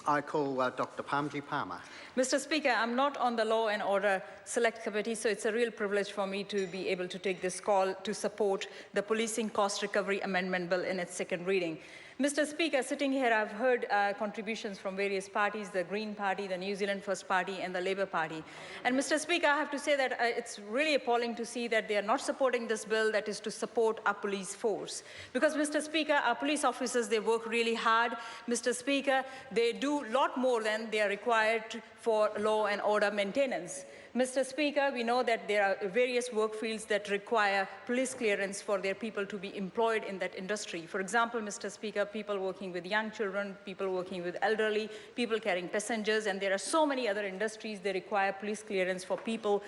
I call Dr. Pamji Palmer. Mr. Speaker, I'm not on the Law and Order Select Committee, so it's a real privilege for me to be able to take this call to support the Policing Cost Recovery Amendment Bill in its second reading. Mr. Speaker, sitting here, I've heard contributions from various parties, the Green Party, the New Zealand First Party, and the Labour Party. And Mr. Speaker, I have to say that it's really appalling to see that they are not supporting this bill that is to support our police force. Because, Mr. Speaker, our police officers, they work really hard. Mr. Speaker, they do a lot more than they are required for law and order maintenance. Mr. Speaker, we know that there are various work fields that require police clearance for their people to be employed in that industry. For example, Mr. Speaker, people working with young children, people working with elderly, people carrying passengers, and there are so many other industries that require police clearance for people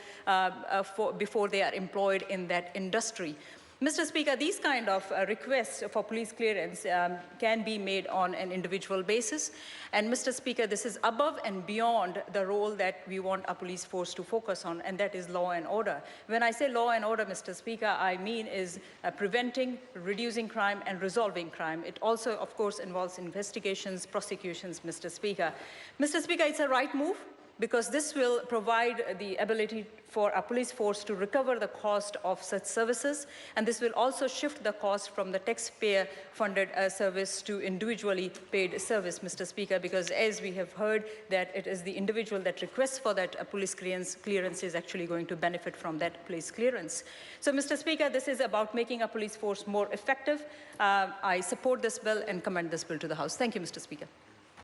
before they are employed in that industry. Mr. Speaker, these kind of requests for police clearance can be made on an individual basis. And Mr. Speaker, this is above and beyond the role that we want our police force to focus on, and that is law and order. When I say law and order, Mr. Speaker, I mean is preventing, reducing crime, and resolving crime. It also, of course, involves investigations, prosecutions, Mr. Speaker. Mr. Speaker, it's a right move, because this will provide the ability for our police force to recover the cost of such services, and this will also shift the cost from the taxpayer-funded service to individually paid service, Mr. Speaker, because as we have heard that it is the individual that requests for that police clearance is actually going to benefit from that police clearance. So, Mr. Speaker, this is about making our police force more effective. I support this bill and commend this bill to the House. Thank you, Mr. Speaker.